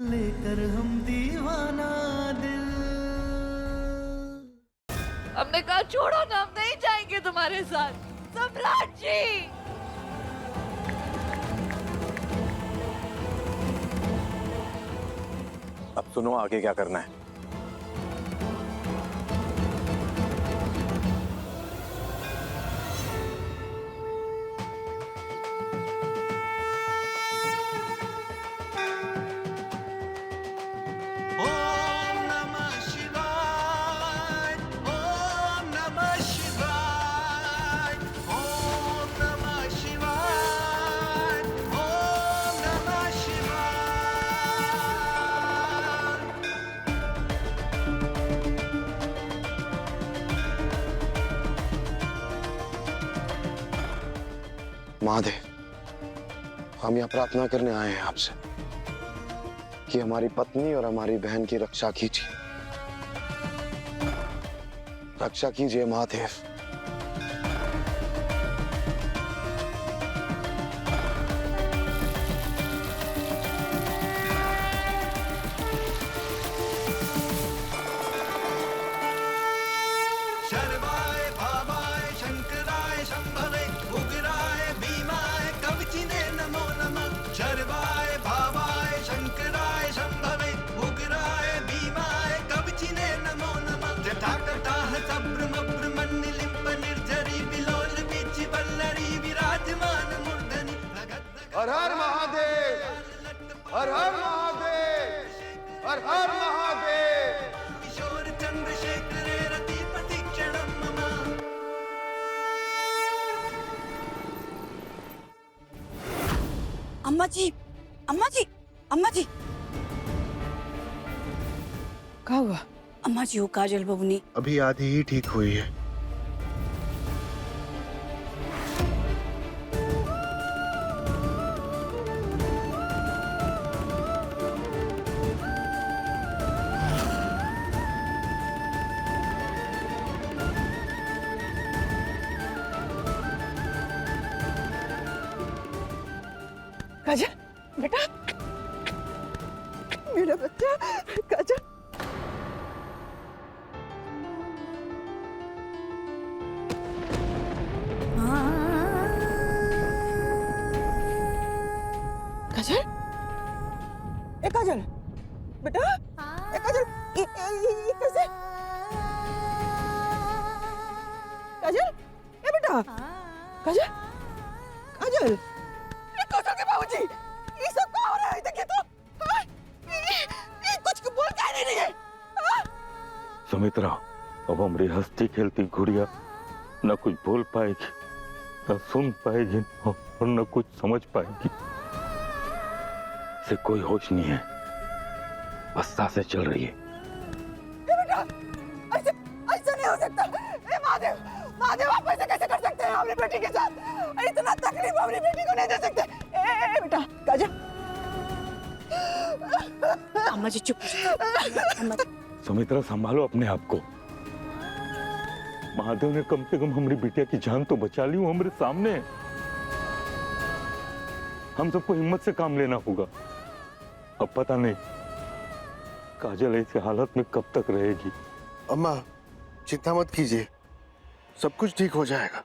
लेकर हम दीवाना दिल। हमने कहा छोड़ो ना, हम नहीं जाएंगे तुम्हारे साथ। सम्राट जी, अब सुनो आगे क्या करना है। ओम नमः शिवाय, ओम नमः शिवाय, ओम नमः शिवाय, ओम नमः शिवाय। महादेव, हम यहाँ प्रार्थना करने आए हैं आपसे कि हमारी पत्नी और हमारी बहन की रक्षा कीजिए। रक्षा कीजिए महादेव। शर्वाय भावाय शंकराय शंभवे उग्राय भीमाय कवचिने नमो नमः। शर्वाय भावाय शंकराय शंभवे उग्राय भीमाय कवचिने नमो नमः। जटाकटाह सभ्रमभ्रमण्यलिम्ब निर्झरी विलोल बीच वल्लरी विराजमान मूर्धनि। हर हर महादेव, हर हर महादेव, हर हर महादेव। किशोर चंद्रशेखरे रतिपति क्षणं मम। अम्मा जी, अम्मा जी, अम्मा जी। क्या हुआ? अम्मा जी, वो काजल बबुनी अभी आधी ही ठीक हुई है। काजल बेटा, मेरा बच्चा काजल। काजल, ए काजल बेटा, ए काजल, ये कैसे? काजल, ए बेटा, काजल, काजल, ये काजल के बाबूजी, ये सब क्या हो रहा है? देखिए तो, हाँ? ये कुछ बोल क्या नहीं रही है? हाँ? सुमित्रा, अब हमारी हंसती खेलती गुड़िया न कुछ बोल पाएगी, न सुन पाएगी और न कुछ समझ पाएगी। इसे कोई होश नहीं है, बस सांसें चल रही है। ए बेटा, ऐसे ऐसे नहीं हो सकता। ए महादेव, महादेव, आप ऐसे कैसे कर सकते हैं अपनी बेटी के साथ? इतना तकलीफ अपनी बेटी को नहीं दे सकते। ए बेटा, काजल। अम्मा जी चुप हो जाओ। अम्मा जी, सुमित्रा, संभालो अपने आप को। महादेव ने कम से कम हमारी बिटिया की जान तो बचा ली, वो हमारे सामने है। हम सबको हिम्मत से काम लेना होगा। अब पता नहीं काजल ऐसी हालत में कब तक रहेगी। अम्मा, चिंता मत कीजिए, सब कुछ ठीक हो जाएगा।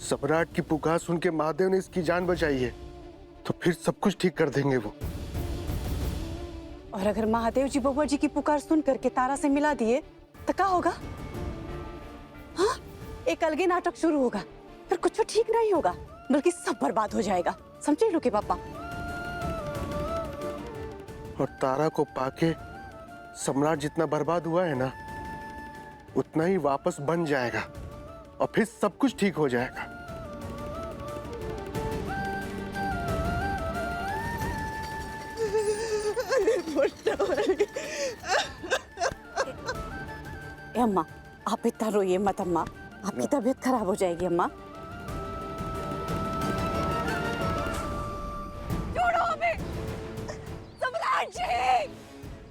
सम्राट की पुकार सुन के महादेव ने इसकी जान बचाई है, तो फिर सब कुछ ठीक कर देंगे वो। और अगर महादेव जी बबुआ जी की पुकार सुन करके तारा से मिला दिए तो क्या होगा? हाँ, एक अलगे नाटक शुरू होगा, फिर कुछ ठीक नहीं होगा, बल्कि सब बर्बाद हो जाएगा। समझे लो के पापा? और तारा को पाके सम्राट जितना बर्बाद हुआ है ना, उतना ही वापस बन जाएगा और फिर सब कुछ ठीक हो जाएगा। ए अम्मा, आप इतना रोइए मत अम्मा, आपकी तबीयत खराब हो जाएगी अम्मा। छोड़ो हमें। सम्राट जी,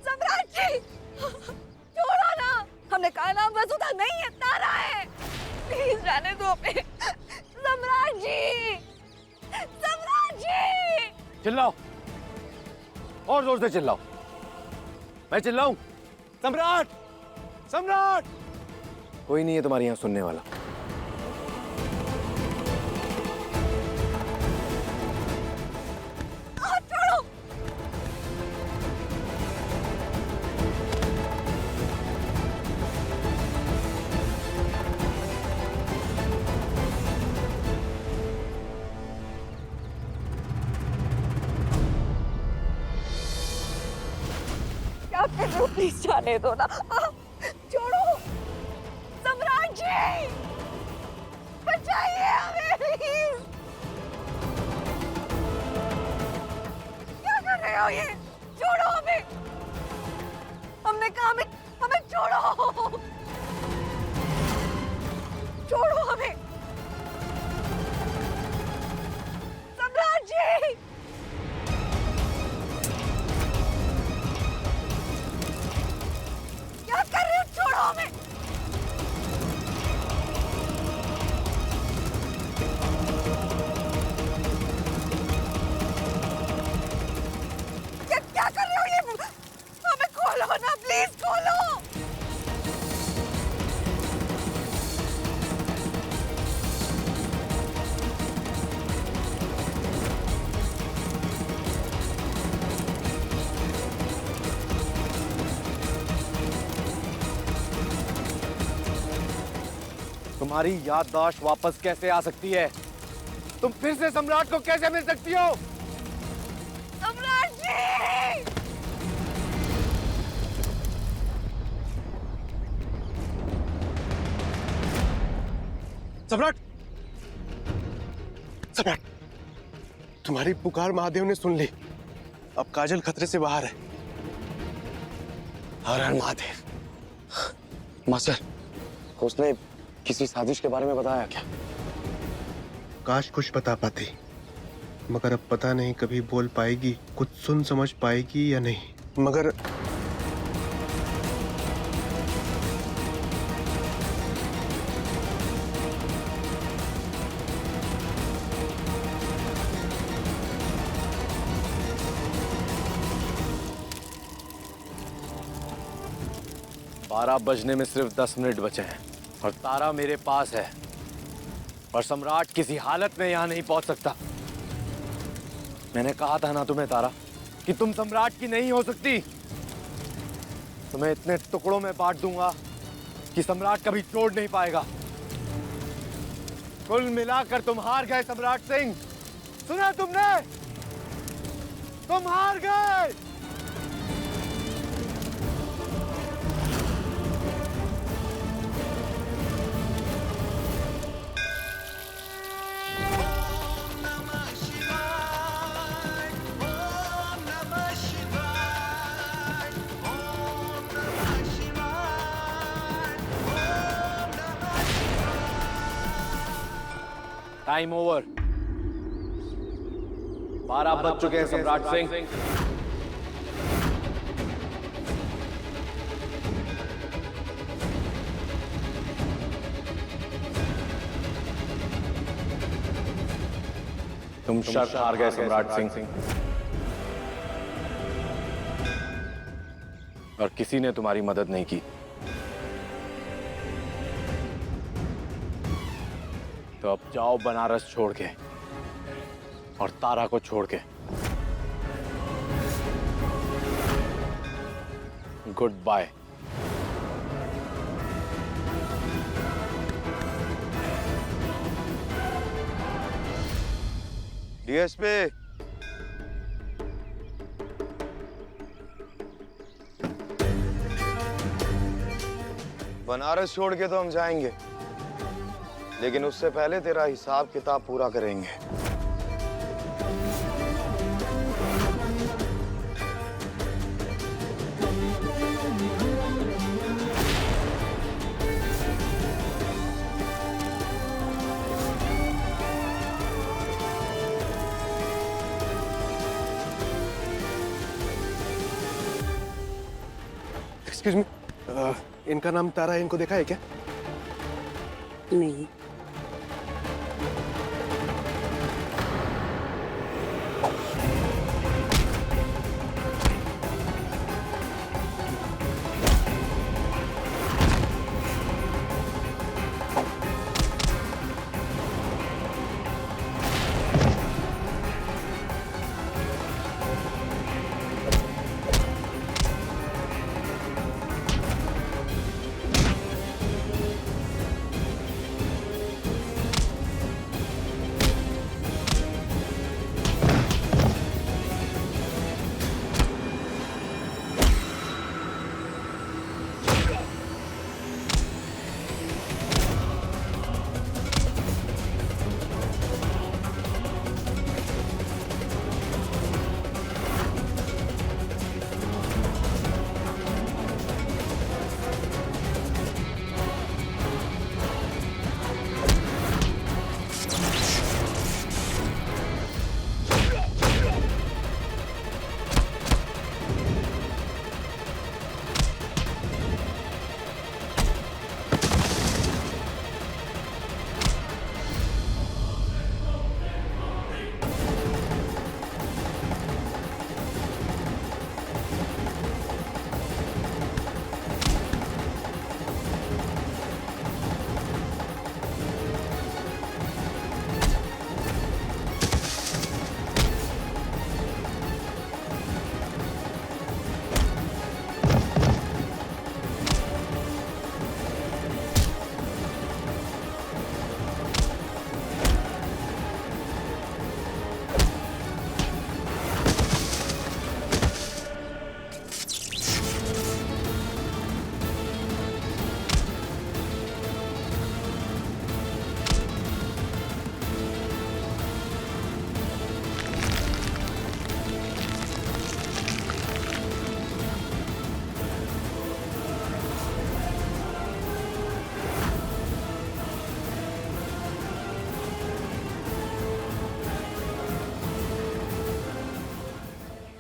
सम्राट जी, छोड़ो ना। हमने कहा ना वसुधा नहीं है, तारा है। प्लीज जाने दो हमें। सम्राट जी, सम्राट जी। चिल्लाओ और जोर से चिल्लाओ। मैं चिल्लाऊं? सम्राट, सम्राट! कोई नहीं है तुम्हारे यहाँ सुनने वाला। छोड़ो। क्या कर रहे हो? प्लीज जाने दो ना। छोड़ो। सम्राट जी, बचाइए हमें प्लीज। क्या कर रहे हो ये? छोड़ो हमें। हमने कहा हमें छोड़ो। छोड़ो हमें। सम्राट जी, क्या कर रहे हो? छोड़ो हमें। क्या कर रहे हो ये? हमें खोलो ना, प्लीज खोलो। तुम्हारी याददाश्त वापस कैसे आ सकती है? तुम फिर से सम्राट को कैसे मिल सकती हो? सम्राट जी! सम्राट, सम्राट, तुम्हारी पुकार महादेव ने सुन ली। अब काजल खतरे से बाहर है। हर हर महादेव। मास्टर, उसने किसी साजिश के बारे में बताया क्या? काश कुछ बता पाती, मगर अब पता नहीं कभी बोल पाएगी, कुछ सुन समझ पाएगी या नहीं। मगर बारह बजने में सिर्फ 10 मिनट बचे हैं और तारा मेरे पास है और सम्राट किसी हालत में यहाँ नहीं पहुंच सकता। मैंने कहा था ना तुम्हें तारा कि तुम सम्राट की नहीं हो सकती। तुम्हें इतने टुकड़ों में बांट दूंगा कि सम्राट कभी छोड़ नहीं पाएगा। कुल मिलाकर तुम हार गए सम्राट सिंह। सुना तुमने? तुम हार गए। Time over. 12 बज चुके हैं सम्राट सिंह। तुम शर्त हार गए सम्राट सिंह और किसी ने तुम्हारी मदद नहीं की। तो अब जाओ बनारस छोड़ के और तारा को छोड़ के। Good bye. डीएसपी, बनारस छोड़ के तो हम जाएंगे, लेकिन उससे पहले तेरा हिसाब किताब पूरा करेंगे। एक्सक्यूज मी, इनका नाम तारा है, इनको देखा है क्या? नहीं।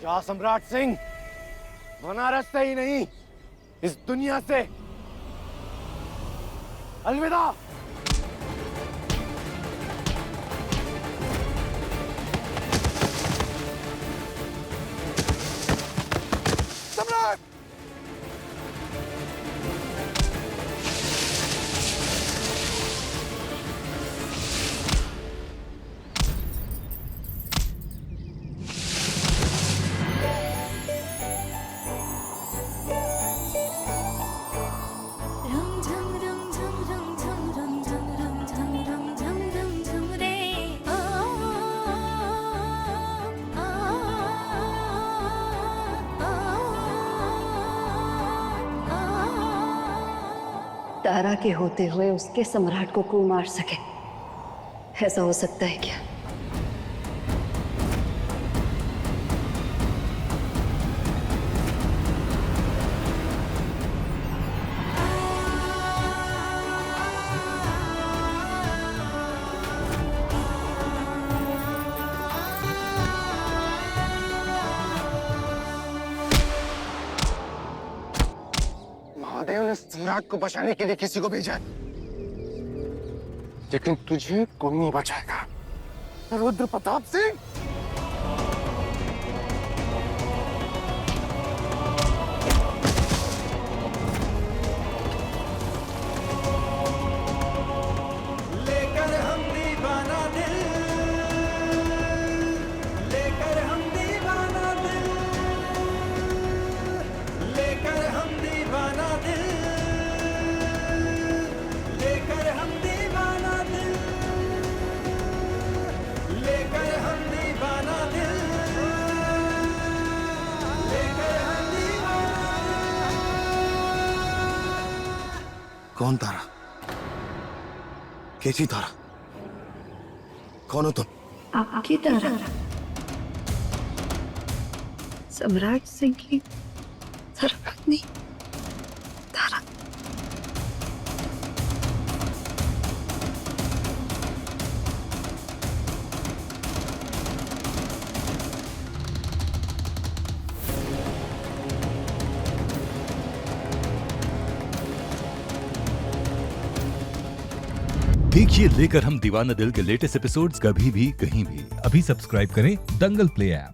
शाह सम्राट सिंह, बनारस से ही नहीं, इस दुनिया से अलविदा। सम्राट! रम झम रम झम रम झम रम झम रम झम रम झम रम झम रे आ आ तारा के होते हुए उसके सम्राट को क्यों मार सके? ऐसा हो सकता है क्या? महादेव ने सम्राट को बचाने के लिए किसी को भेजा है, लेकिन तुझे कोई नहीं बचाएगा। रुद्र प्रताप सिंह! लेकर हम दीवाना दिल, लेकर हम दीवाना दिल, लेकर हम दीवाना दिल, लेकर हम दीवाना दिल, लेकर हम दीवाना दिल, लेकर हम दीवाना। कौन तारा? कैसी तारा? कौन हो तुम? आपकी तरह सम्राट सिंह की धर्मपत्नी तारा। देखिए लेकर हम दीवाना दिल के लेटेस्ट एपिसोड्स कभी भी कहीं भी। अभी सब्सक्राइब करें दंगल प्ले ऐप।